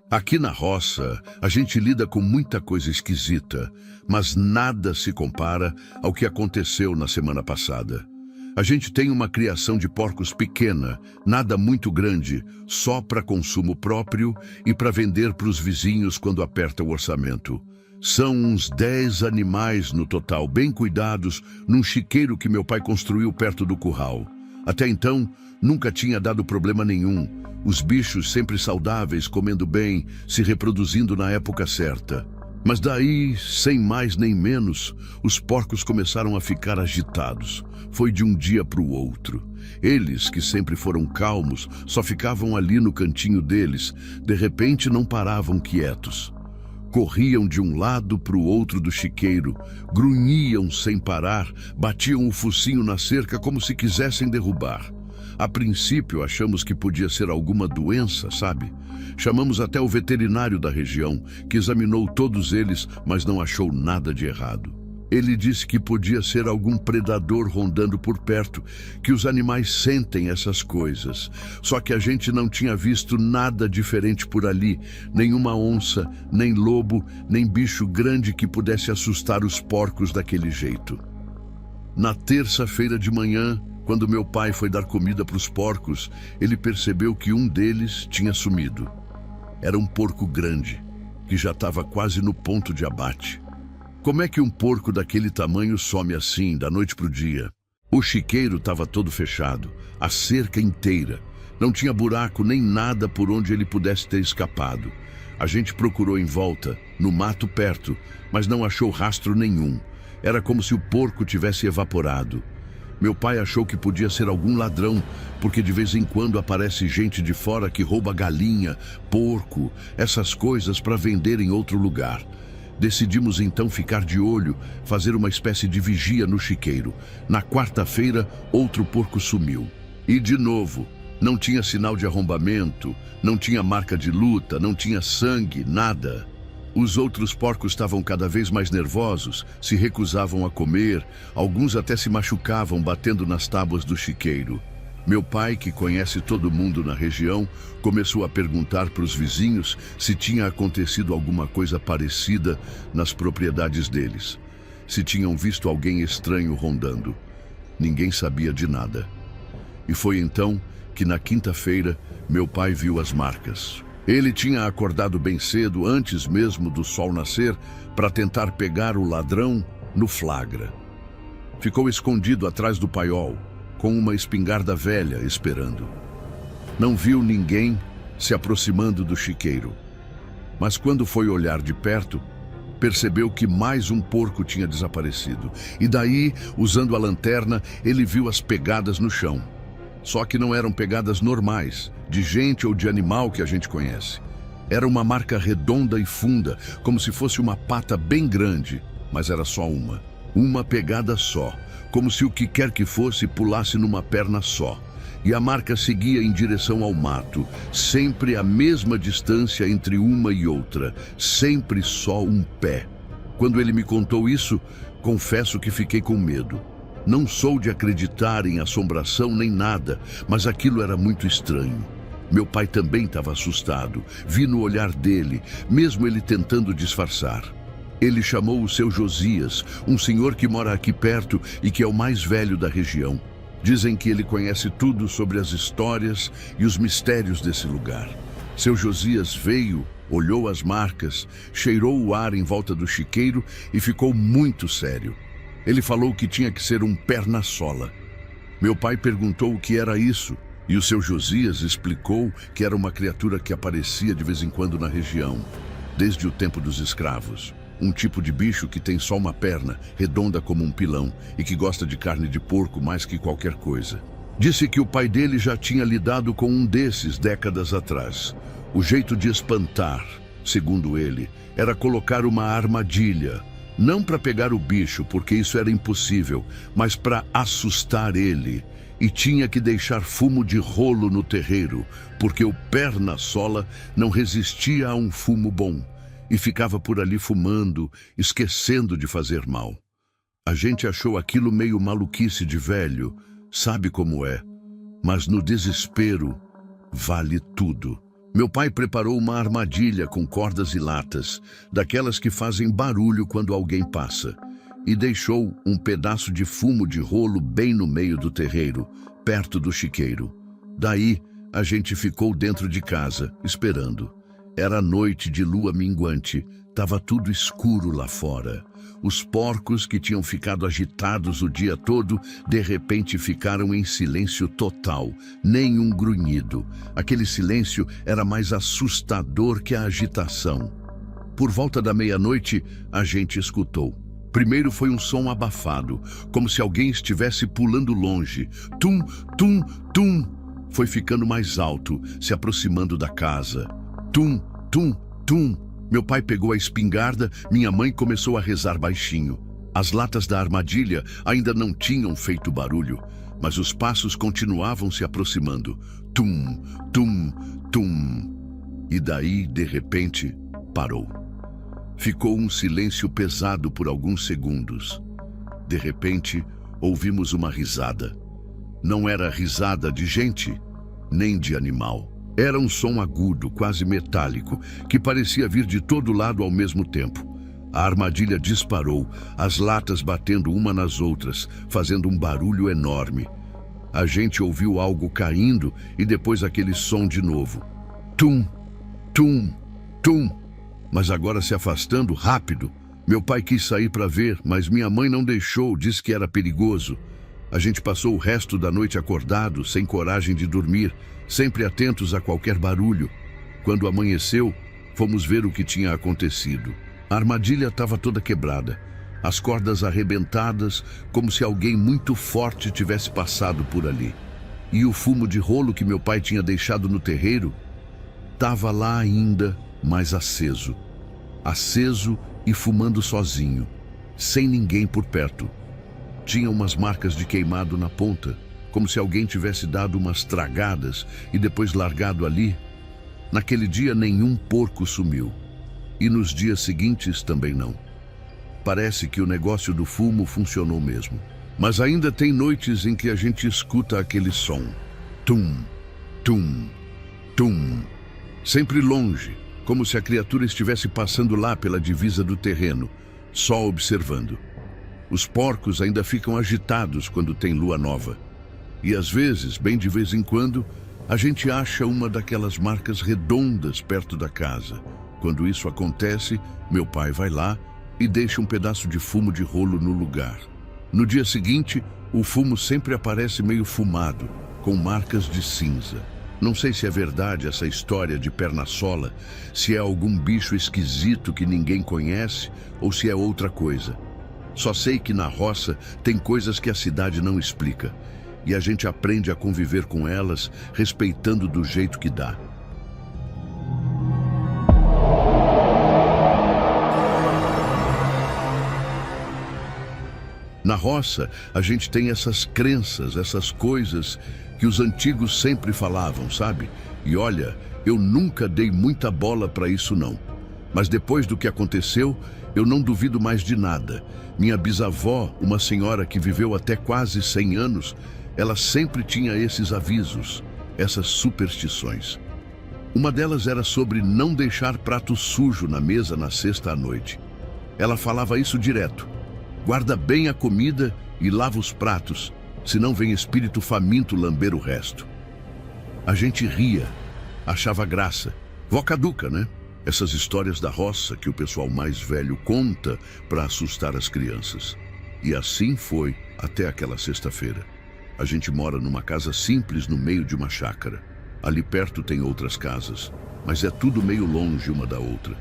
Aqui na roça, a gente lida com muita coisa esquisita, mas nada se compara ao que aconteceu na semana passada. A gente tem uma criação de porcos pequena, nada muito grande, só para consumo próprio e para vender para os vizinhos quando aperta o orçamento. São uns 10 animais no total, bem cuidados, num chiqueiro que meu pai construiu perto do curral. Até então, nunca tinha dado problema nenhum. Os bichos sempre saudáveis, comendo bem, se reproduzindo na época certa. Mas daí, sem mais nem menos, os porcos começaram a ficar agitados. Foi de um dia para o outro. Eles, que sempre foram calmos, só ficavam ali no cantinho deles. De repente, não paravam quietos. Corriam de um lado para o outro do chiqueiro, grunhiam sem parar, batiam o focinho na cerca como se quisessem derrubar. A princípio, achamos que podia ser alguma doença, sabe? Chamamos até o veterinário da região, que examinou todos eles, mas não achou nada de errado. Ele disse que podia ser algum predador rondando por perto, que os animais sentem essas coisas. Só que a gente não tinha visto nada diferente por ali, nenhuma onça, nem lobo, nem bicho grande que pudesse assustar os porcos daquele jeito. Na terça-feira de manhã, quando meu pai foi dar comida para os porcos, ele percebeu que um deles tinha sumido. Era um porco grande, que já estava quase no ponto de abate. Como é que um porco daquele tamanho some assim, da noite para o dia? O chiqueiro estava todo fechado, a cerca inteira. Não tinha buraco nem nada por onde ele pudesse ter escapado. A gente procurou em volta, no mato perto, mas não achou rastro nenhum. Era como se o porco tivesse evaporado. Meu pai achou que podia ser algum ladrão, porque de vez em quando aparece gente de fora que rouba galinha, porco, essas coisas para vender em outro lugar. Decidimos então ficar de olho, fazer uma espécie de vigia no chiqueiro. Na quarta-feira, outro porco sumiu. E de novo, não tinha sinal de arrombamento, não tinha marca de luta, não tinha sangue, nada. Os outros porcos estavam cada vez mais nervosos, se recusavam a comer, alguns até se machucavam batendo nas tábuas do chiqueiro. Meu pai, que conhece todo mundo na região, começou a perguntar para os vizinhos se tinha acontecido alguma coisa parecida nas propriedades deles. Se tinham visto alguém estranho rondando. Ninguém sabia de nada. E foi então que na quinta-feira meu pai viu as marcas. Ele tinha acordado bem cedo, antes mesmo do sol nascer, para tentar pegar o ladrão no flagra. Ficou escondido atrás do paiol, com uma espingarda velha esperando. Não viu ninguém se aproximando do chiqueiro. Mas quando foi olhar de perto, percebeu que mais um porco tinha desaparecido. E daí, usando a lanterna, ele viu as pegadas no chão. Só que não eram pegadas normais, de gente ou de animal que a gente conhece. Era uma marca redonda e funda, como se fosse uma pata bem grande, mas era só uma. Uma pegada só, como se o que quer que fosse pulasse numa perna só. E a marca seguia em direção ao mato, sempre a mesma distância entre uma e outra, sempre só um pé. Quando ele me contou isso, confesso que fiquei com medo. Não sou de acreditar em assombração nem nada, mas aquilo era muito estranho. Meu pai também estava assustado. Vi no olhar dele, mesmo ele tentando disfarçar. Ele chamou o seu Josias, um senhor que mora aqui perto e que é o mais velho da região. Dizem que ele conhece tudo sobre as histórias e os mistérios desse lugar. Seu Josias veio, olhou as marcas, cheirou o ar em volta do chiqueiro e ficou muito sério. Ele falou que tinha que ser um perna-sola. Meu pai perguntou o que era isso, e o seu Josias explicou que era uma criatura que aparecia de vez em quando na região, desde o tempo dos escravos. Um tipo de bicho que tem só uma perna, redonda como um pilão, e que gosta de carne de porco mais que qualquer coisa. Disse que o pai dele já tinha lidado com um desses décadas atrás. O jeito de espantar, segundo ele, era colocar uma armadilha. Não para pegar o bicho, porque isso era impossível, mas para assustar ele. E tinha que deixar fumo de rolo no terreiro, porque o perna-sola não resistia a um fumo bom. E ficava por ali fumando, esquecendo de fazer mal. A gente achou aquilo meio maluquice de velho, sabe como é. Mas no desespero, vale tudo. Meu pai preparou uma armadilha com cordas e latas, daquelas que fazem barulho quando alguém passa, e deixou um pedaço de fumo de rolo bem no meio do terreiro, perto do chiqueiro. Daí, a gente ficou dentro de casa, esperando. Era noite de lua minguante, estava tudo escuro lá fora. Os porcos que tinham ficado agitados o dia todo, de repente ficaram em silêncio total, nenhum grunhido. Aquele silêncio era mais assustador que a agitação. Por volta da meia-noite, a gente escutou. Primeiro foi um som abafado, como se alguém estivesse pulando longe. Tum, tum, tum. Foi ficando mais alto, se aproximando da casa. Tum, tum, tum. Meu pai pegou a espingarda, minha mãe começou a rezar baixinho. As latas da armadilha ainda não tinham feito barulho, mas os passos continuavam se aproximando. Tum, tum, tum. E daí, de repente, parou. Ficou um silêncio pesado por alguns segundos. De repente, ouvimos uma risada. Não era risada de gente, nem de animal. Era um som agudo, quase metálico, que parecia vir de todo lado ao mesmo tempo. A armadilha disparou, as latas batendo uma nas outras, fazendo um barulho enorme. A gente ouviu algo caindo e depois aquele som de novo. Tum, tum, tum. Mas agora se afastando rápido. Meu pai quis sair para ver, mas minha mãe não deixou, disse que era perigoso. A gente passou o resto da noite acordado, sem coragem de dormir, sempre atentos a qualquer barulho. Quando amanheceu, fomos ver o que tinha acontecido. A armadilha estava toda quebrada, as cordas arrebentadas, como se alguém muito forte tivesse passado por ali. E o fumo de rolo que meu pai tinha deixado no terreiro estava lá ainda, mas aceso. Aceso e fumando sozinho, sem ninguém por perto. Tinha umas marcas de queimado na ponta, como se alguém tivesse dado umas tragadas e depois largado ali. Naquele dia nenhum porco sumiu. E nos dias seguintes também não. Parece que o negócio do fumo funcionou mesmo. Mas ainda tem noites em que a gente escuta aquele som. Tum, tum, tum. Sempre longe, como se a criatura estivesse passando lá pela divisa do terreno, só observando. Os porcos ainda ficam agitados quando tem lua nova. E às vezes, bem de vez em quando, a gente acha uma daquelas marcas redondas perto da casa. Quando isso acontece, meu pai vai lá e deixa um pedaço de fumo de rolo no lugar. No dia seguinte, o fumo sempre aparece meio fumado, com marcas de cinza. Não sei se é verdade essa história de perna sola, se é algum bicho esquisito que ninguém conhece ou se é outra coisa. Só sei que na roça tem coisas que a cidade não explica, e a gente aprende a conviver com elas, respeitando do jeito que dá. Na roça, a gente tem essas crenças, essas coisas que os antigos sempre falavam, sabe? E olha, eu nunca dei muita bola para isso não. Mas depois do que aconteceu, eu não duvido mais de nada. Minha bisavó, uma senhora que viveu até quase 100 anos, ela sempre tinha esses avisos, essas superstições. Uma delas era sobre não deixar prato sujo na mesa na sexta à noite. Ela falava isso direto. Guarda bem a comida e lava os pratos, senão vem espírito faminto lamber o resto. A gente ria, achava graça. Vó caduca, né? Essas histórias da roça que o pessoal mais velho conta para assustar as crianças. E assim foi até aquela sexta-feira. A gente mora numa casa simples no meio de uma chácara. Ali perto tem outras casas, mas é tudo meio longe uma da outra.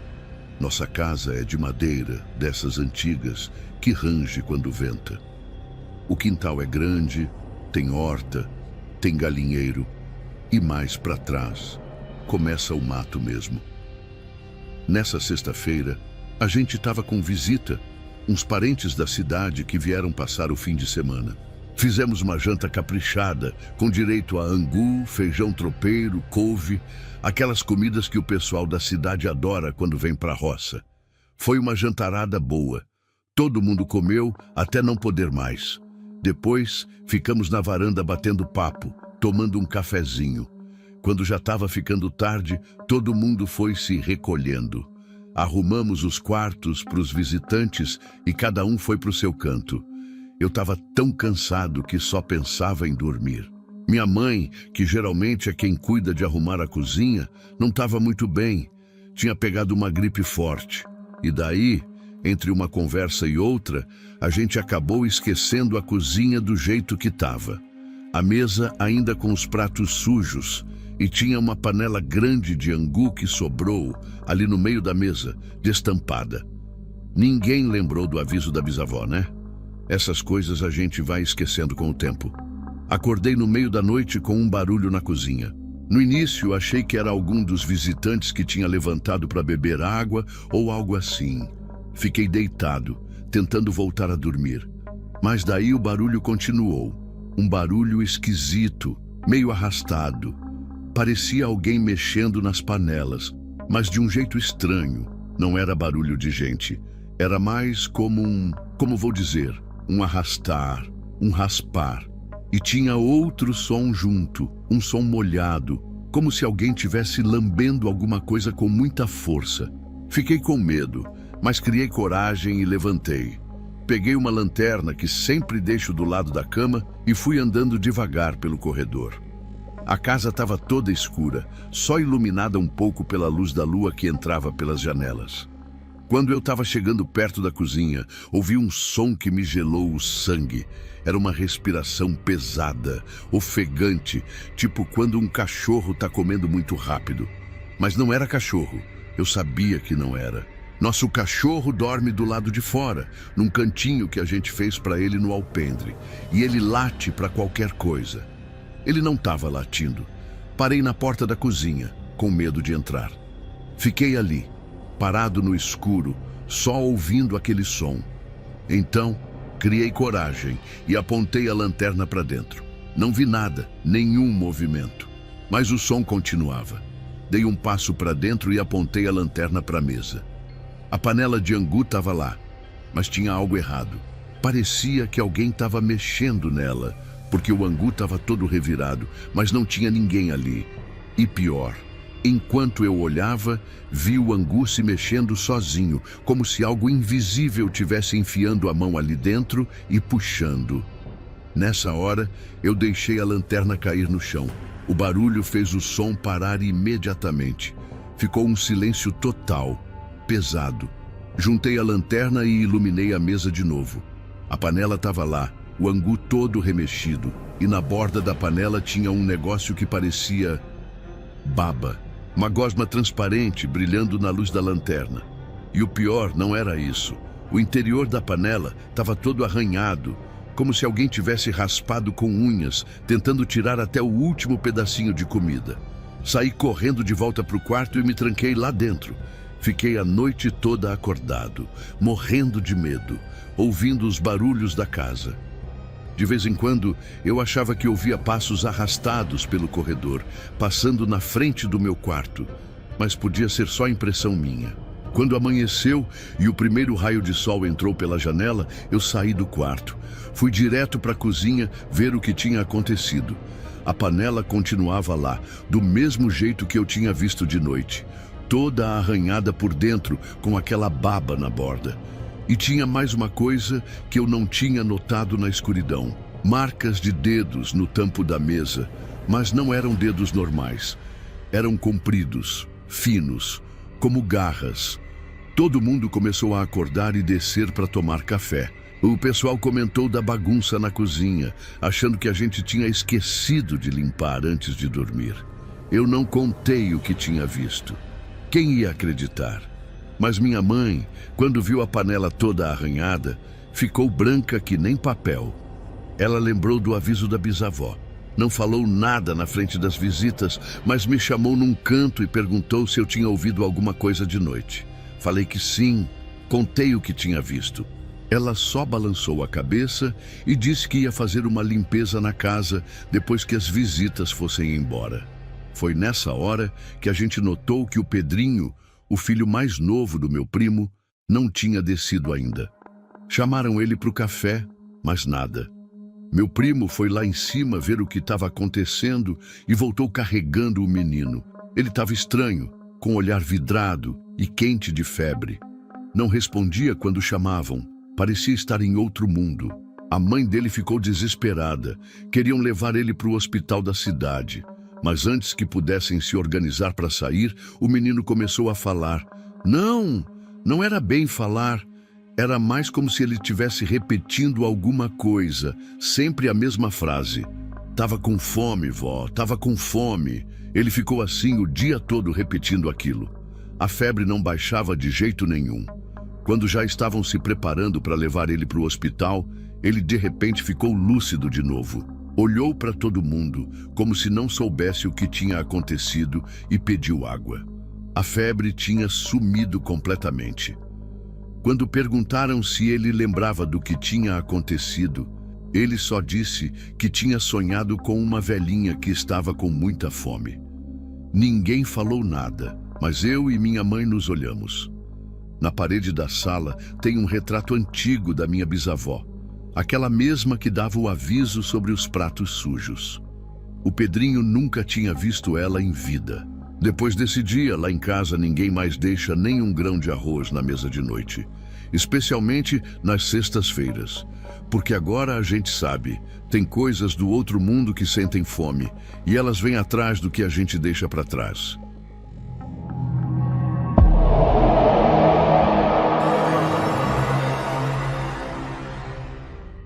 Nossa casa é de madeira, dessas antigas, que range quando venta. O quintal é grande, tem horta, tem galinheiro, e mais para trás começa o mato mesmo. Nessa sexta-feira, a gente estava com visita, uns parentes da cidade que vieram passar o fim de semana. Fizemos uma janta caprichada, com direito a angu, feijão tropeiro, couve, aquelas comidas que o pessoal da cidade adora quando vem para a roça. Foi uma jantarada boa. Todo mundo comeu até não poder mais. Depois, ficamos na varanda batendo papo, tomando um cafezinho. Quando já estava ficando tarde, todo mundo foi se recolhendo. Arrumamos os quartos para os visitantes e cada um foi para o seu canto. Eu estava tão cansado que só pensava em dormir. Minha mãe, que geralmente é quem cuida de arrumar a cozinha, não estava muito bem. Tinha pegado uma gripe forte. E daí, entre uma conversa e outra, a gente acabou esquecendo a cozinha do jeito que estava. A mesa ainda com os pratos sujos, e tinha uma panela grande de angu que sobrou ali no meio da mesa, destampada. Ninguém lembrou do aviso da bisavó, né? Essas coisas a gente vai esquecendo com o tempo. Acordei no meio da noite com um barulho na cozinha. No início, achei que era algum dos visitantes que tinha levantado para beber água ou algo assim. Fiquei deitado, tentando voltar a dormir. Mas daí o barulho continuou. Um barulho esquisito, meio arrastado. Parecia alguém mexendo nas panelas, mas de um jeito estranho. Não era barulho de gente. Era mais como como vou dizer, um arrastar, um raspar. E tinha outro som junto, um som molhado, como se alguém tivesse lambendo alguma coisa com muita força. Fiquei com medo, mas criei coragem e levantei. Peguei uma lanterna que sempre deixo do lado da cama e fui andando devagar pelo corredor. A casa estava toda escura, só iluminada um pouco pela luz da lua que entrava pelas janelas. Quando eu estava chegando perto da cozinha, ouvi um som que me gelou o sangue. Era uma respiração pesada, ofegante, tipo quando um cachorro está comendo muito rápido. Mas não era cachorro, eu sabia que não era. Nosso cachorro dorme do lado de fora, num cantinho que a gente fez para ele no alpendre, e ele late para qualquer coisa. Ele não estava latindo. Parei na porta da cozinha, com medo de entrar. Fiquei ali, parado no escuro, só ouvindo aquele som. Então, criei coragem e apontei a lanterna para dentro. Não vi nada, nenhum movimento. Mas o som continuava. Dei um passo para dentro e apontei a lanterna para a mesa. A panela de angu estava lá, mas tinha algo errado. Parecia que alguém estava mexendo nela, porque o angu estava todo revirado, mas não tinha ninguém ali. E pior, enquanto eu olhava, vi o angu se mexendo sozinho, como se algo invisível tivesse enfiando a mão ali dentro e puxando. Nessa hora, eu deixei a lanterna cair no chão. O barulho fez o som parar imediatamente. Ficou um silêncio total, pesado. Juntei a lanterna e iluminei a mesa de novo. A panela estava lá, o angu todo remexido, e na borda da panela tinha um negócio que parecia baba. Uma gosma transparente brilhando na luz da lanterna. E o pior não era isso. O interior da panela estava todo arranhado, como se alguém tivesse raspado com unhas, tentando tirar até o último pedacinho de comida. Saí correndo de volta para o quarto e me tranquei lá dentro. Fiquei a noite toda acordado, morrendo de medo, ouvindo os barulhos da casa. De vez em quando, eu achava que ouvia passos arrastados pelo corredor, passando na frente do meu quarto, mas podia ser só impressão minha. Quando amanheceu e o primeiro raio de sol entrou pela janela, eu saí do quarto. Fui direto para a cozinha ver o que tinha acontecido. A panela continuava lá, do mesmo jeito que eu tinha visto de noite, toda arranhada por dentro, com aquela baba na borda. E tinha mais uma coisa que eu não tinha notado na escuridão. Marcas de dedos no tampo da mesa, mas não eram dedos normais. Eram compridos, finos, como garras. Todo mundo começou a acordar e descer para tomar café. O pessoal comentou da bagunça na cozinha, achando que a gente tinha esquecido de limpar antes de dormir. Eu não contei o que tinha visto. Quem ia acreditar? Mas minha mãe, quando viu a panela toda arranhada, ficou branca que nem papel. Ela lembrou do aviso da bisavó. Não falou nada na frente das visitas, mas me chamou num canto e perguntou se eu tinha ouvido alguma coisa de noite. Falei que sim, contei o que tinha visto. Ela só balançou a cabeça e disse que ia fazer uma limpeza na casa depois que as visitas fossem embora. Foi nessa hora que a gente notou que o Pedrinho, o filho mais novo do meu primo, não tinha descido ainda. Chamaram ele para o café, mas nada. Meu primo foi lá em cima ver o que estava acontecendo e voltou carregando o menino. Ele estava estranho, com o olhar vidrado e quente de febre. Não respondia quando chamavam, parecia estar em outro mundo. A mãe dele ficou desesperada, queriam levar ele para o hospital da cidade. Mas antes que pudessem se organizar para sair, o menino começou a falar. Não, não era bem falar. Era mais como se ele estivesse repetindo alguma coisa, sempre a mesma frase. Tava com fome, vó, tava com fome. Ele ficou assim o dia todo repetindo aquilo. A febre não baixava de jeito nenhum. Quando já estavam se preparando para levar ele para o hospital, ele de repente ficou lúcido de novo. Olhou para todo mundo, como se não soubesse o que tinha acontecido, e pediu água. A febre tinha sumido completamente. Quando perguntaram se ele lembrava do que tinha acontecido, ele só disse que tinha sonhado com uma velhinha que estava com muita fome. Ninguém falou nada, mas eu e minha mãe nos olhamos. Na parede da sala tem um retrato antigo da minha bisavó, aquela mesma que dava o aviso sobre os pratos sujos. O Pedrinho nunca tinha visto ela em vida. Depois desse dia, lá em casa, ninguém mais deixa nem um grão de arroz na mesa de noite, especialmente nas sextas-feiras, porque agora a gente sabe, tem coisas do outro mundo que sentem fome e elas vêm atrás do que a gente deixa para trás.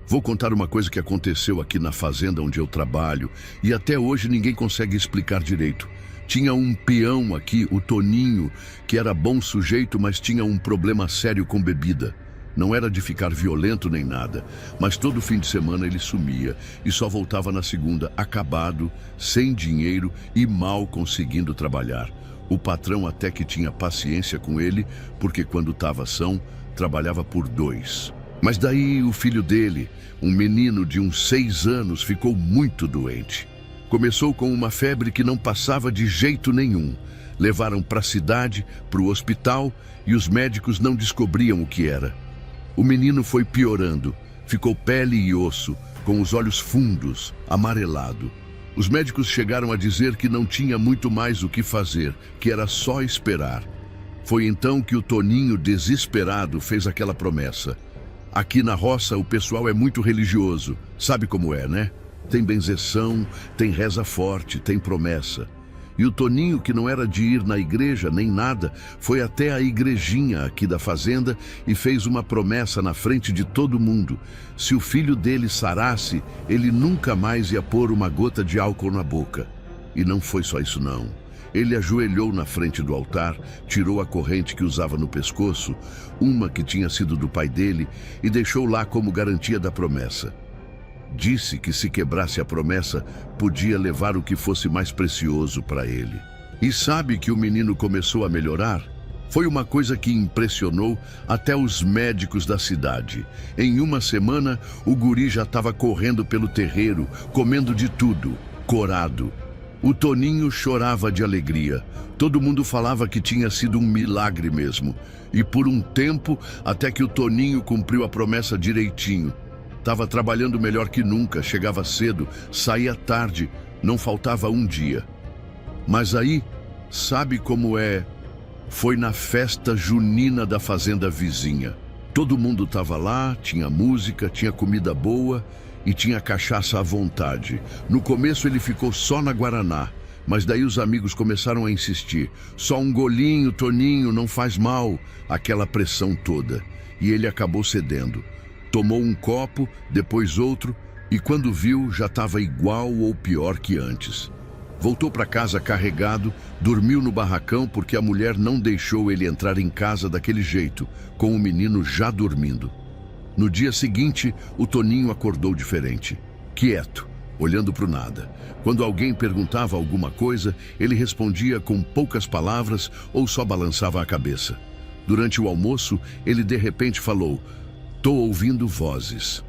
Vou contar uma coisa que aconteceu aqui na fazenda onde eu trabalho e até hoje ninguém consegue explicar direito. Tinha um peão aqui, o Toninho, que era bom sujeito, mas tinha um problema sério com bebida. Não era de ficar violento nem nada, mas todo fim de semana ele sumia e só voltava na segunda, acabado, sem dinheiro e mal conseguindo trabalhar. O patrão até que tinha paciência com ele, porque quando estava são, trabalhava por 2. Mas daí o filho dele, um menino de uns 6 anos, ficou muito doente. Começou com uma febre que não passava de jeito nenhum. Levaram para a cidade, para o hospital, e os médicos não descobriam o que era. O menino foi piorando, ficou pele e osso, com os olhos fundos, amarelado. Os médicos chegaram a dizer que não tinha muito mais o que fazer, que era só esperar. Foi então que o Toninho, desesperado, fez aquela promessa. Aqui na roça o pessoal é muito religioso, sabe como é, né? Tem benzeção, tem reza forte, tem promessa. E o Toninho, que não era de ir na igreja nem nada, foi até a igrejinha aqui da fazenda e fez uma promessa na frente de todo mundo. Se o filho dele sarasse, ele nunca mais ia pôr uma gota de álcool na boca. E não foi só isso não. Ele ajoelhou na frente do altar, tirou a corrente que usava no pescoço, uma que tinha sido do pai dele, e deixou lá como garantia da promessa. Disse que se quebrasse a promessa, podia levar o que fosse mais precioso para ele. E sabe que o menino começou a melhorar? Foi uma coisa que impressionou até os médicos da cidade. Em uma semana, o guri já estava correndo pelo terreiro, comendo de tudo, corado. O Toninho chorava de alegria. Todo mundo falava que tinha sido um milagre mesmo. E por um tempo, até que o Toninho cumpriu a promessa direitinho. Estava trabalhando melhor que nunca, chegava cedo, saía tarde, não faltava um dia. Mas aí, sabe como é? Foi na festa junina da fazenda vizinha. Todo mundo estava lá, tinha música, tinha comida boa e tinha cachaça à vontade. No começo ele ficou só na Guaraná, mas daí os amigos começaram a insistir. Só um golinho, Toninho, não faz mal, aquela pressão toda. E ele acabou cedendo. Tomou um copo, depois outro, e quando viu, já estava igual ou pior que antes. Voltou para casa carregado, dormiu no barracão porque a mulher não deixou ele entrar em casa daquele jeito, com o menino já dormindo. No dia seguinte, o Toninho acordou diferente, quieto, olhando para o nada. Quando alguém perguntava alguma coisa, ele respondia com poucas palavras ou só balançava a cabeça. Durante o almoço, ele de repente falou: "Tô ouvindo vozes."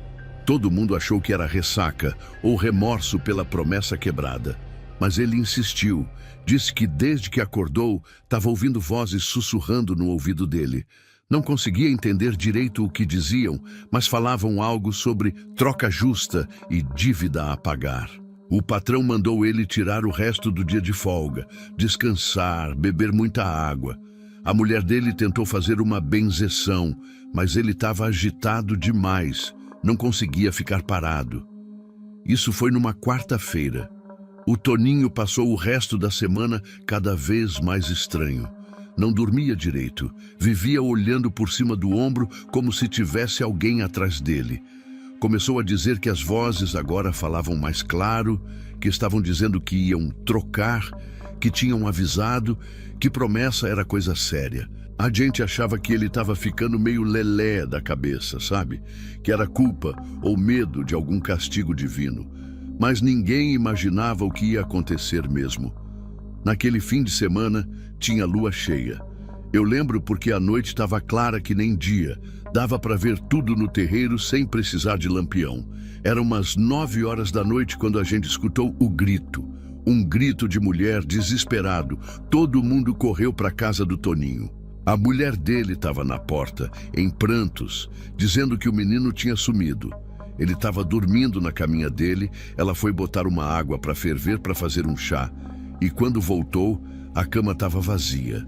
Todo mundo achou que era ressaca ou remorso pela promessa quebrada. Mas ele insistiu, disse que desde que acordou, estava ouvindo vozes sussurrando no ouvido dele. Não conseguia entender direito o que diziam, mas falavam algo sobre troca justa e dívida a pagar. O patrão mandou ele tirar o resto do dia de folga, descansar, beber muita água. A mulher dele tentou fazer uma benzeção, mas ele estava agitado demais, não conseguia ficar parado. Isso foi numa quarta-feira. O Toninho passou o resto da semana cada vez mais estranho. Não dormia direito, vivia olhando por cima do ombro como se tivesse alguém atrás dele. Começou a dizer que as vozes agora falavam mais claro, que estavam dizendo que iam trocar, que tinham avisado, que promessa era coisa séria. A gente achava que ele estava ficando meio lelé da cabeça, sabe? Que era culpa ou medo de algum castigo divino. Mas ninguém imaginava o que ia acontecer mesmo. Naquele fim de semana, tinha lua cheia. Eu lembro porque a noite estava clara que nem dia. Dava para ver tudo no terreiro sem precisar de lampião. Eram umas 9 horas da noite quando a gente escutou o grito. Um grito de mulher desesperado. Todo mundo correu para a casa do Toninho. A mulher dele estava na porta, em prantos, dizendo que o menino tinha sumido. Ele estava dormindo na caminha dele, ela foi botar uma água para ferver para fazer um chá. E quando voltou, a cama estava vazia.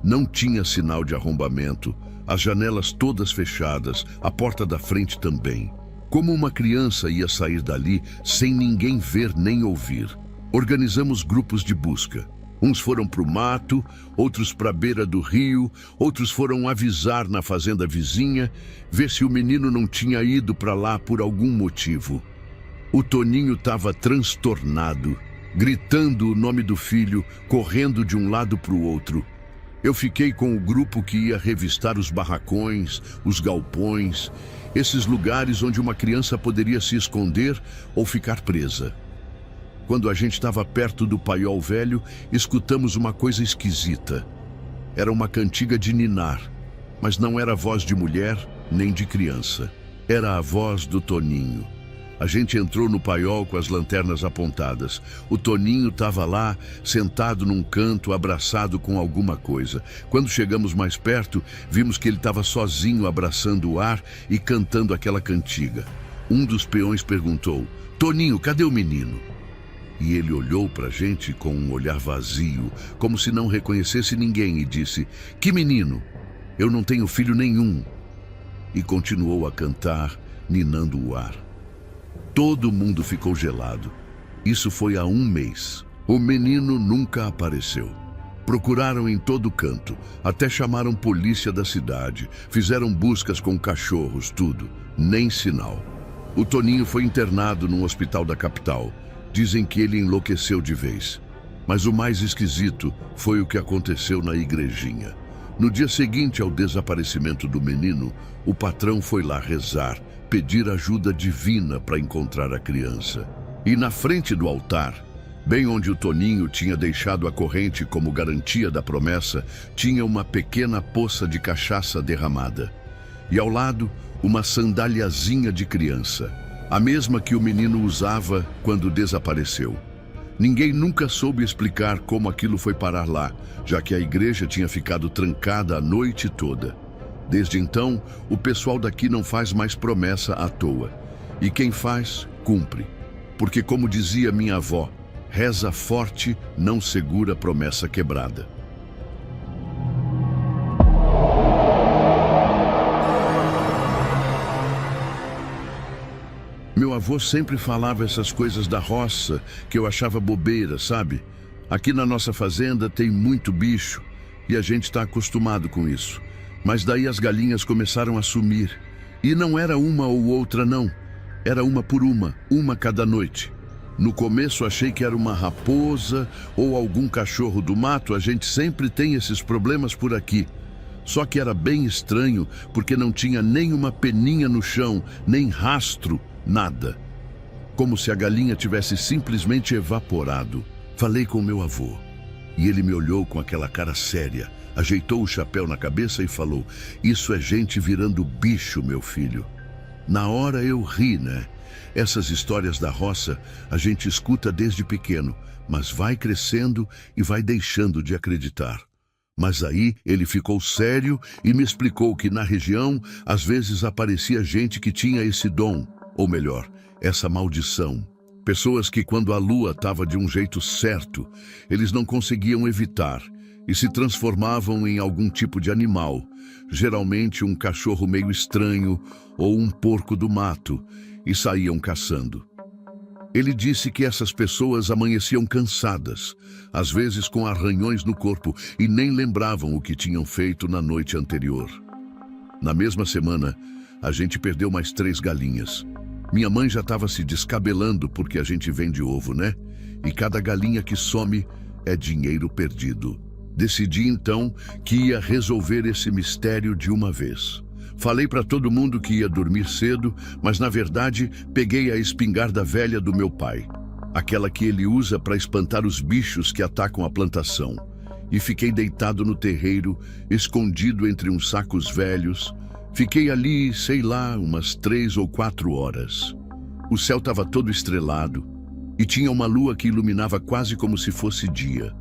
Não tinha sinal de arrombamento, as janelas todas fechadas, a porta da frente também. Como uma criança ia sair dali sem ninguém ver nem ouvir? Organizamos grupos de busca. Uns foram para o mato, outros para a beira do rio, outros foram avisar na fazenda vizinha, ver se o menino não tinha ido para lá por algum motivo. O Toninho estava transtornado, gritando o nome do filho, correndo de um lado para o outro. Eu fiquei com o grupo que ia revistar os barracões, os galpões, esses lugares onde uma criança poderia se esconder ou ficar presa. Quando a gente estava perto do paiol velho, escutamos uma coisa esquisita. Era uma cantiga de ninar, mas não era voz de mulher nem de criança. Era a voz do Toninho. A gente entrou no paiol com as lanternas apontadas. O Toninho estava lá, sentado num canto, abraçado com alguma coisa. Quando chegamos mais perto, vimos que ele estava sozinho abraçando o ar e cantando aquela cantiga. Um dos peões perguntou: "Toninho, cadê o menino?" E ele olhou para a gente com um olhar vazio, como se não reconhecesse ninguém, e disse: "Que menino? Eu não tenho filho nenhum." E continuou a cantar, ninando o ar. Todo mundo ficou gelado. Isso foi há 1 mês. O menino nunca apareceu. Procuraram em todo canto, até chamaram polícia da cidade, fizeram buscas com cachorros, tudo. Nem sinal. O Toninho foi internado num hospital da capital. Dizem que ele enlouqueceu de vez. Mas o mais esquisito foi o que aconteceu na igrejinha. No dia seguinte ao desaparecimento do menino, o patrão foi lá rezar, pedir ajuda divina para encontrar a criança. E na frente do altar, bem onde o Toninho tinha deixado a corrente como garantia da promessa, tinha uma pequena poça de cachaça derramada. E ao lado, uma sandaliazinha de criança, a mesma que o menino usava quando desapareceu. Ninguém nunca soube explicar como aquilo foi parar lá, já que a igreja tinha ficado trancada a noite toda. Desde então, o pessoal daqui não faz mais promessa à toa. E quem faz, cumpre. Porque, como dizia minha avó, reza forte não segura promessa quebrada. Meu avô sempre falava essas coisas da roça que eu achava bobeira, sabe? Aqui na nossa fazenda tem muito bicho e a gente está acostumado com isso. Mas daí as galinhas começaram a sumir. E não era uma ou outra, não. Era uma por uma cada noite. No começo achei que era uma raposa ou algum cachorro do mato, a gente sempre tem esses problemas por aqui. Só que era bem estranho, porque não tinha nem uma peninha no chão, nem rastro, nada. Como se a galinha tivesse simplesmente evaporado. Falei com meu avô, e ele me olhou com aquela cara séria, ajeitou o chapéu na cabeça e falou: "Isso é gente virando bicho, meu filho." Na hora eu ri, né? Essas histórias da roça a gente escuta desde pequeno, mas vai crescendo e vai deixando de acreditar. Mas aí ele ficou sério e me explicou que na região às vezes aparecia gente que tinha esse dom, ou melhor, essa maldição. Pessoas que quando a lua estava de um jeito certo, eles não conseguiam evitar e se transformavam em algum tipo de animal, geralmente um cachorro meio estranho ou um porco do mato, e saíam caçando. Ele disse que essas pessoas amanheciam cansadas, às vezes com arranhões no corpo, e nem lembravam o que tinham feito na noite anterior. Na mesma semana, a gente perdeu mais 3 galinhas. Minha mãe já estava se descabelando porque a gente vende ovo, né? E cada galinha que some é dinheiro perdido. Decidi então que ia resolver esse mistério de uma vez. Falei para todo mundo que ia dormir cedo, mas na verdade peguei a espingarda velha do meu pai, aquela que ele usa para espantar os bichos que atacam a plantação, e fiquei deitado no terreiro, escondido entre uns sacos velhos. Fiquei ali, sei lá, umas 3 ou 4 horas. O céu estava todo estrelado e tinha uma lua que iluminava quase como se fosse dia.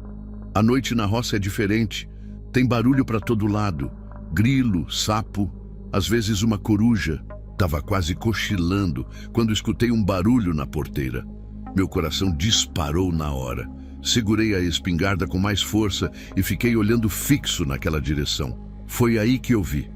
A noite na roça é diferente, tem barulho para todo lado, grilo, sapo, às vezes uma coruja. Estava quase cochilando quando escutei um barulho na porteira. Meu coração disparou na hora. Segurei a espingarda com mais força e fiquei olhando fixo naquela direção. Foi aí que eu vi.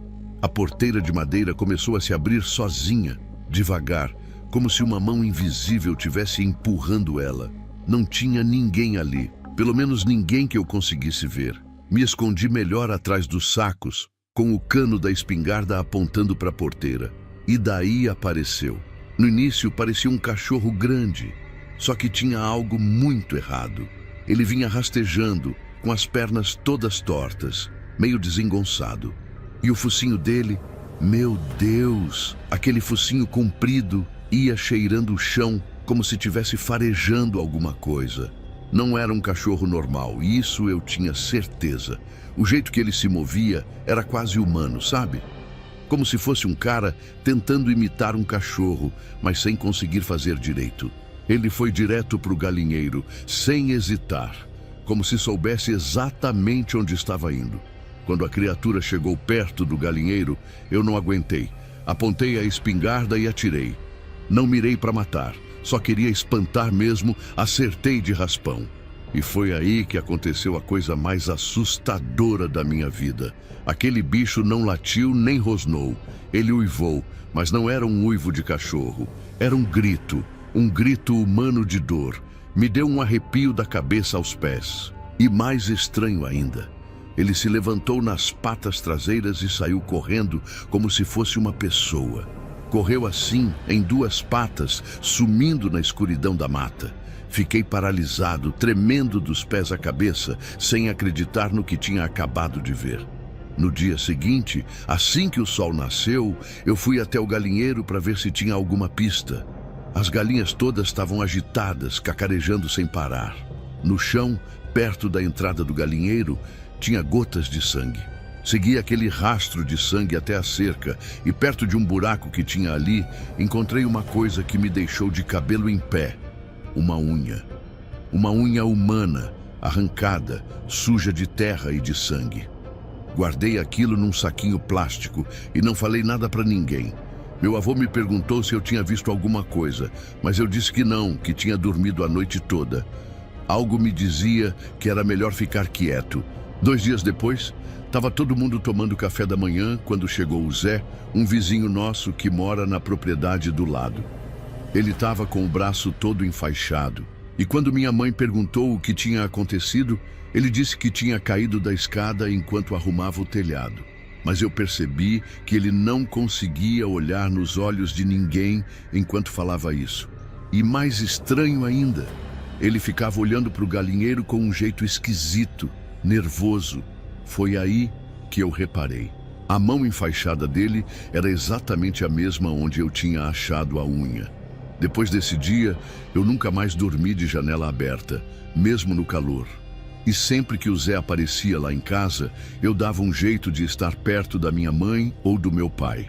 A porteira de madeira começou a se abrir sozinha, devagar, como se uma mão invisível tivesse empurrando ela. Não tinha ninguém ali, pelo menos ninguém que eu conseguisse ver. Me escondi melhor atrás dos sacos, com o cano da espingarda apontando para a porteira. E daí apareceu. No início parecia um cachorro grande, só que tinha algo muito errado. Ele vinha rastejando, com as pernas todas tortas, meio desengonçado. E o focinho dele, meu Deus, aquele focinho comprido, ia cheirando o chão como se estivesse farejando alguma coisa. Não era um cachorro normal, isso eu tinha certeza. O jeito que ele se movia era quase humano, sabe? Como se fosse um cara tentando imitar um cachorro, mas sem conseguir fazer direito. Ele foi direto para o galinheiro, sem hesitar, como se soubesse exatamente onde estava indo. Quando a criatura chegou perto do galinheiro, eu não aguentei. Apontei a espingarda e atirei. Não mirei para matar, só queria espantar mesmo, acertei de raspão. E foi aí que aconteceu a coisa mais assustadora da minha vida. Aquele bicho não latiu nem rosnou. Ele uivou, mas não era um uivo de cachorro. Era um grito humano de dor. Me deu um arrepio da cabeça aos pés. E mais estranho ainda, ele se levantou nas patas traseiras e saiu correndo como se fosse uma pessoa. Correu assim, em 2 patas, sumindo na escuridão da mata. Fiquei paralisado, tremendo dos pés à cabeça, sem acreditar no que tinha acabado de ver. No dia seguinte, assim que o sol nasceu, eu fui até o galinheiro para ver se tinha alguma pista. As galinhas todas estavam agitadas, cacarejando sem parar. No chão, perto da entrada do galinheiro, tinha gotas de sangue. Segui aquele rastro de sangue até a cerca e perto de um buraco que tinha ali, encontrei uma coisa que me deixou de cabelo em pé. Uma unha. Uma unha humana, arrancada, suja de terra e de sangue. Guardei aquilo num saquinho plástico e não falei nada para ninguém. Meu avô me perguntou se eu tinha visto alguma coisa, mas eu disse que não, que tinha dormido a noite toda. Algo me dizia que era melhor ficar quieto. 2 dias depois, estava todo mundo tomando café da manhã quando chegou o Zé, um vizinho nosso que mora na propriedade do lado. Ele estava com o braço todo enfaixado. E quando minha mãe perguntou o que tinha acontecido, ele disse que tinha caído da escada enquanto arrumava o telhado. Mas eu percebi que ele não conseguia olhar nos olhos de ninguém enquanto falava isso. E mais estranho ainda, ele ficava olhando para o galinheiro com um jeito esquisito, nervoso. Foi aí que eu reparei. A mão enfaixada dele era exatamente a mesma onde eu tinha achado a unha. Depois desse dia, eu nunca mais dormi de janela aberta, mesmo no calor. E sempre que o Zé aparecia lá em casa, eu dava um jeito de estar perto da minha mãe ou do meu pai.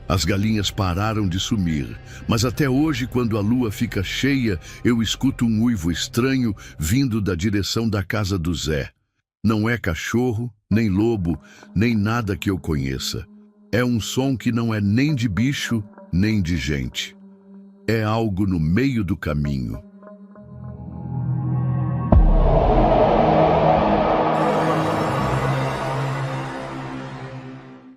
As galinhas pararam de sumir, mas até hoje, quando a lua fica cheia, eu escuto um uivo estranho vindo da direção da casa do Zé. Não é cachorro, nem lobo, nem nada que eu conheça. É um som que não é nem de bicho, nem de gente. É algo no meio do caminho.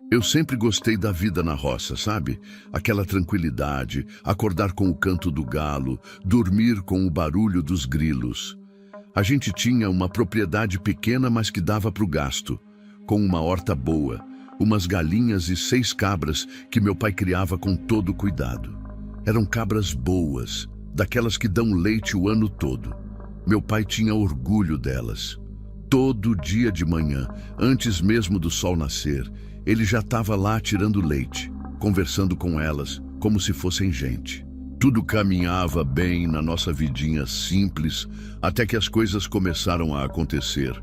Eu sempre gostei da vida na roça, sabe? Aquela tranquilidade, acordar com o canto do galo, dormir com o barulho dos grilos. A gente tinha uma propriedade pequena, mas que dava para o gasto, com uma horta boa, umas galinhas e 6 cabras que meu pai criava com todo cuidado. Eram cabras boas, daquelas que dão leite o ano todo. Meu pai tinha orgulho delas. Todo dia de manhã, antes mesmo do sol nascer, ele já estava lá tirando leite, conversando com elas, como se fossem gente. Tudo caminhava bem na nossa vidinha simples, até que as coisas começaram a acontecer.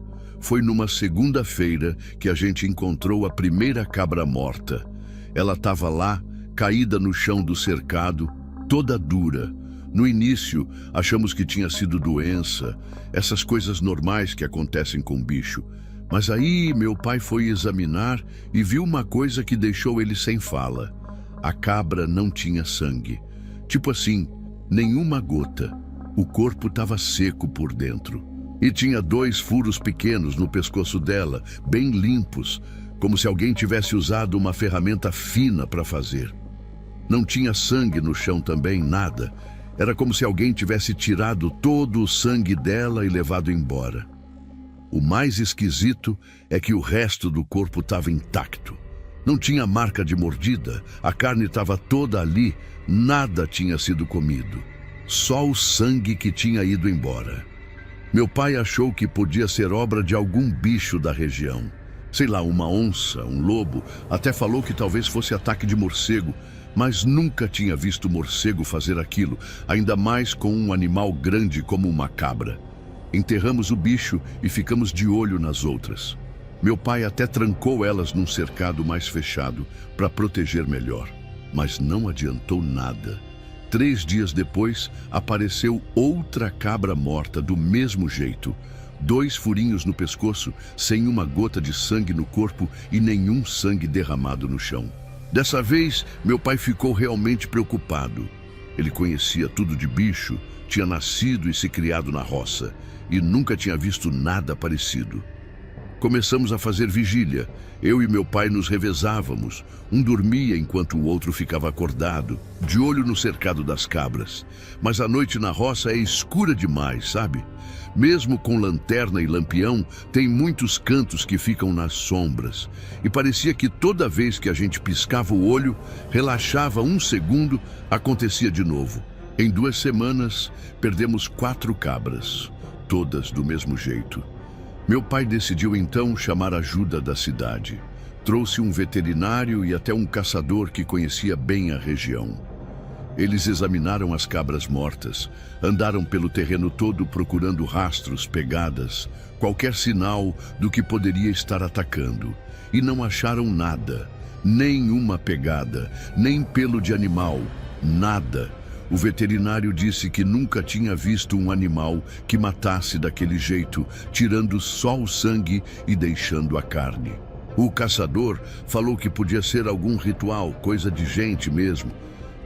Foi numa segunda-feira que a gente encontrou a primeira cabra morta. Ela estava lá, caída no chão do cercado, toda dura. No início, achamos que tinha sido doença, essas coisas normais que acontecem com bicho. Mas aí meu pai foi examinar e viu uma coisa que deixou ele sem fala. A cabra não tinha sangue. Tipo assim, nenhuma gota. O corpo estava seco por dentro. E tinha 2 furos pequenos no pescoço dela, bem limpos, como se alguém tivesse usado uma ferramenta fina para fazer. Não tinha sangue no chão também, nada. Era como se alguém tivesse tirado todo o sangue dela e levado embora. O mais esquisito é que o resto do corpo estava intacto. Não tinha marca de mordida, a carne estava toda ali, nada tinha sido comido. Só o sangue que tinha ido embora. Meu pai achou que podia ser obra de algum bicho da região. Sei lá, uma onça, um lobo, até falou que talvez fosse ataque de morcego, mas nunca tinha visto morcego fazer aquilo, ainda mais com um animal grande como uma cabra. Enterramos o bicho e ficamos de olho nas outras. Meu pai até trancou elas num cercado mais fechado para proteger melhor, mas não adiantou nada. 3 dias depois, apareceu outra cabra morta do mesmo jeito. 2 furinhos no pescoço, sem uma gota de sangue no corpo e nenhum sangue derramado no chão. Dessa vez, meu pai ficou realmente preocupado. Ele conhecia tudo de bicho, tinha nascido e se criado na roça e nunca tinha visto nada parecido. Começamos a fazer vigília. Eu e meu pai nos revezávamos. Um dormia enquanto o outro ficava acordado, de olho no cercado das cabras. Mas a noite na roça é escura demais, sabe? Mesmo com lanterna e lampião, tem muitos cantos que ficam nas sombras. E parecia que toda vez que a gente piscava o olho, relaxava 1 segundo, acontecia de novo. Em 2 semanas, perdemos 4 cabras, todas do mesmo jeito. Meu pai decidiu então chamar ajuda da cidade. Trouxe um veterinário e até um caçador que conhecia bem a região. Eles examinaram as cabras mortas, andaram pelo terreno todo procurando rastros, pegadas, qualquer sinal do que poderia estar atacando. E não acharam nada, nenhuma pegada, nem pelo de animal, nada. O veterinário disse que nunca tinha visto um animal que matasse daquele jeito, tirando só o sangue e deixando a carne. O caçador falou que podia ser algum ritual, coisa de gente mesmo,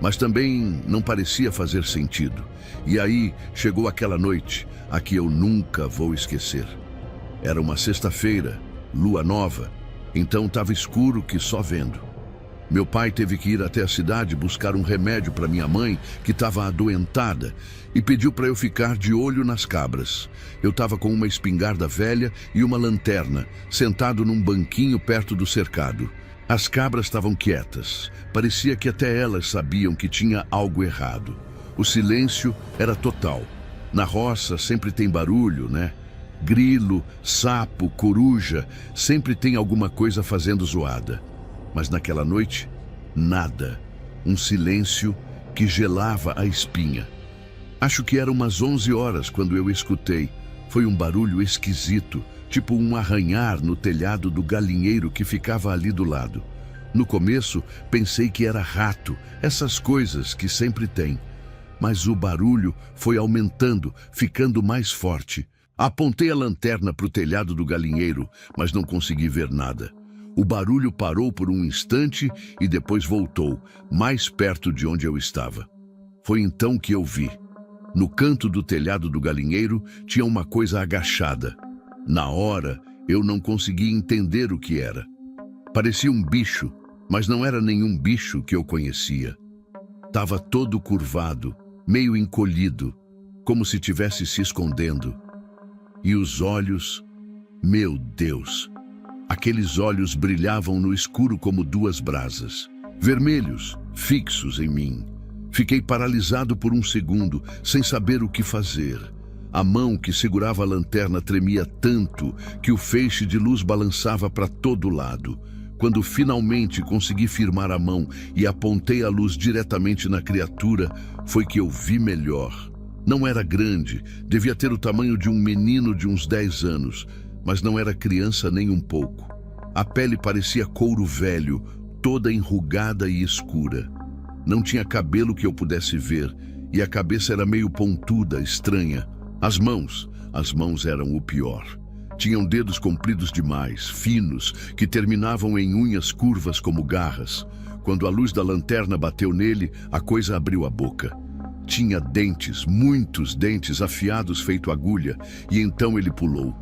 mas também não parecia fazer sentido. E aí chegou aquela noite, a que eu nunca vou esquecer. Era uma sexta-feira, lua nova, então estava escuro que só vendo. Meu pai teve que ir até a cidade buscar um remédio para minha mãe, que estava adoentada, e pediu para eu ficar de olho nas cabras. Eu estava com uma espingarda velha e uma lanterna, sentado num banquinho perto do cercado. As cabras estavam quietas. Parecia que até elas sabiam que tinha algo errado. O silêncio era total. Na roça sempre tem barulho, né? Grilo, sapo, coruja, sempre tem alguma coisa fazendo zoada. Mas naquela noite, nada. Um silêncio que gelava a espinha. Acho que eram umas 11 horas quando eu escutei. Foi um barulho esquisito, tipo um arranhar no telhado do galinheiro que ficava ali do lado. No começo, pensei que era rato, essas coisas que sempre tem. Mas o barulho foi aumentando, ficando mais forte. Apontei a lanterna para o telhado do galinheiro, mas não consegui ver nada. O barulho parou por um instante e depois voltou, mais perto de onde eu estava. Foi então que eu vi. No canto do telhado do galinheiro tinha uma coisa agachada. Na hora, eu não consegui entender o que era. Parecia um bicho, mas não era nenhum bicho que eu conhecia. Estava todo curvado, meio encolhido, como se estivesse se escondendo. E os olhos, meu Deus! Aqueles olhos brilhavam no escuro como duas brasas, vermelhos, fixos em mim. Fiquei paralisado por um segundo, sem saber o que fazer. A mão que segurava a lanterna tremia tanto que o feixe de luz balançava para todo lado. Quando finalmente consegui firmar a mão e apontei a luz diretamente na criatura, foi que eu vi melhor. Não era grande, devia ter o tamanho de um menino de uns 10 anos, mas não era criança nem um pouco. A pele parecia couro velho, toda enrugada e escura. Não tinha cabelo que eu pudesse ver, e a cabeça era meio pontuda, estranha. As mãos eram o pior. Tinham dedos compridos demais, finos, que terminavam em unhas curvas como garras. Quando a luz da lanterna bateu nele, a coisa abriu a boca. Tinha dentes, muitos dentes afiados feito agulha, e então ele pulou.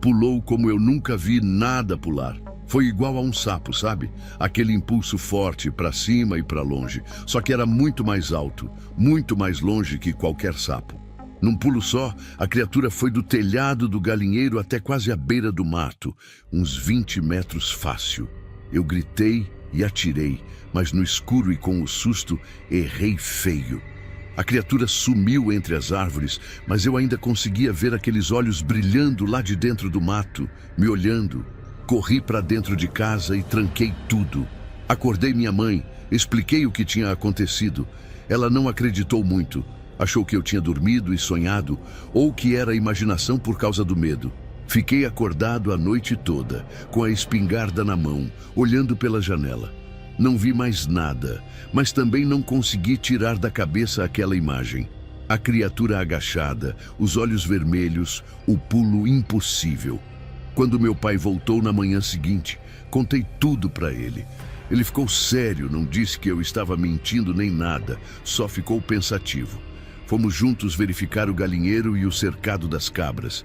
Pulou como eu nunca vi nada pular. Foi igual a um sapo, sabe? Aquele impulso forte para cima e para longe. Só que era muito mais alto, muito mais longe que qualquer sapo. Num pulo só, a criatura foi do telhado do galinheiro até quase a beira do mato, uns 20 metros fácil. Eu gritei e atirei, mas no escuro e com o susto, errei feio. A criatura sumiu entre as árvores, mas eu ainda conseguia ver aqueles olhos brilhando lá de dentro do mato, me olhando. Corri para dentro de casa e tranquei tudo. Acordei minha mãe, expliquei o que tinha acontecido. Ela não acreditou muito. Achou que eu tinha dormido e sonhado, ou que era imaginação por causa do medo. Fiquei acordado a noite toda, com a espingarda na mão, olhando pela janela. Não vi mais nada, mas também não consegui tirar da cabeça aquela imagem. A criatura agachada, os olhos vermelhos, o pulo impossível. Quando meu pai voltou na manhã seguinte, contei tudo para ele. Ele ficou sério, não disse que eu estava mentindo nem nada, só ficou pensativo. Fomos juntos verificar o galinheiro e o cercado das cabras.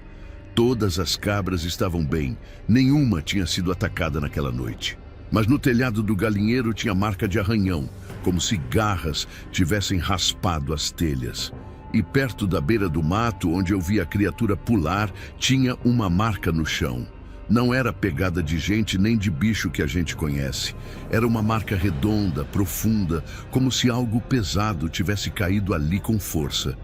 Todas as cabras estavam bem, nenhuma tinha sido atacada naquela noite. Mas no telhado do galinheiro tinha marca de arranhão, como se garras tivessem raspado as telhas. E perto da beira do mato, onde eu vi a criatura pular, tinha uma marca no chão. Não era pegada de gente nem de bicho que a gente conhece. Era uma marca redonda, profunda, como se algo pesado tivesse caído ali com força.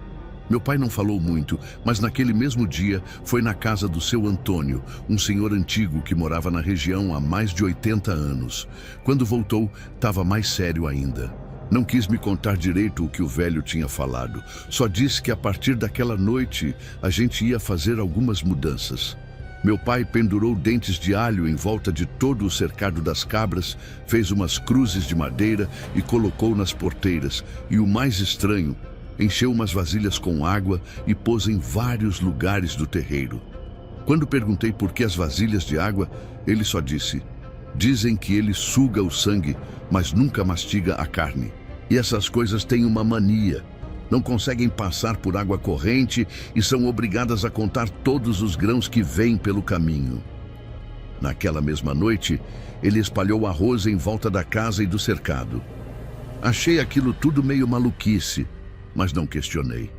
Meu pai não falou muito, mas naquele mesmo dia foi na casa do seu Antônio, um senhor antigo que morava na região há mais de 80 anos. Quando voltou, estava mais sério ainda. Não quis me contar direito o que o velho tinha falado. Só disse que a partir daquela noite a gente ia fazer algumas mudanças. Meu pai pendurou dentes de alho em volta de todo o cercado das cabras, fez umas cruzes de madeira e colocou nas porteiras. E o mais estranho, encheu umas vasilhas com água e pôs em vários lugares do terreiro. Quando perguntei por que as vasilhas de água, ele só disse: dizem que ele suga o sangue, mas nunca mastiga a carne. E essas coisas têm uma mania. Não conseguem passar por água corrente e são obrigadas a contar todos os grãos que vêm pelo caminho. Naquela mesma noite, ele espalhou arroz em volta da casa e do cercado. Achei aquilo tudo meio maluquice, mas não questionei.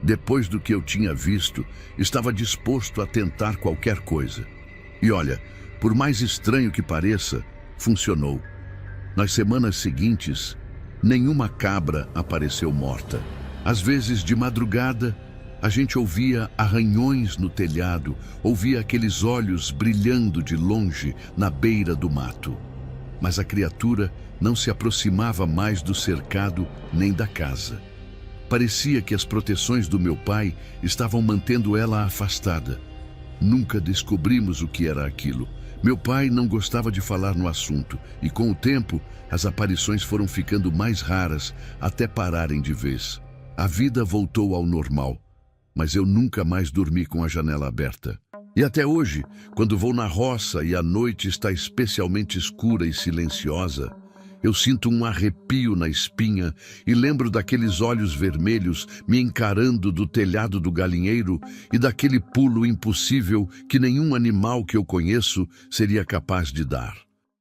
Depois do que eu tinha visto, estava disposto a tentar qualquer coisa. E olha, por mais estranho que pareça, funcionou. Nas semanas seguintes, nenhuma cabra apareceu morta. Às vezes, de madrugada, a gente ouvia arranhões no telhado, ouvia aqueles olhos brilhando de longe na beira do mato. Mas a criatura não se aproximava mais do cercado nem da casa. Parecia que as proteções do meu pai estavam mantendo ela afastada. Nunca descobrimos o que era aquilo. Meu pai não gostava de falar no assunto e, com o tempo, as aparições foram ficando mais raras até pararem de vez. A vida voltou ao normal. mas eu nunca mais dormi com a janela aberta. E até hoje, quando vou na roça e a noite está especialmente escura e silenciosa, eu sinto um arrepio na espinha e lembro daqueles olhos vermelhos me encarando do telhado do galinheiro e daquele pulo impossível que nenhum animal que eu conheço seria capaz de dar.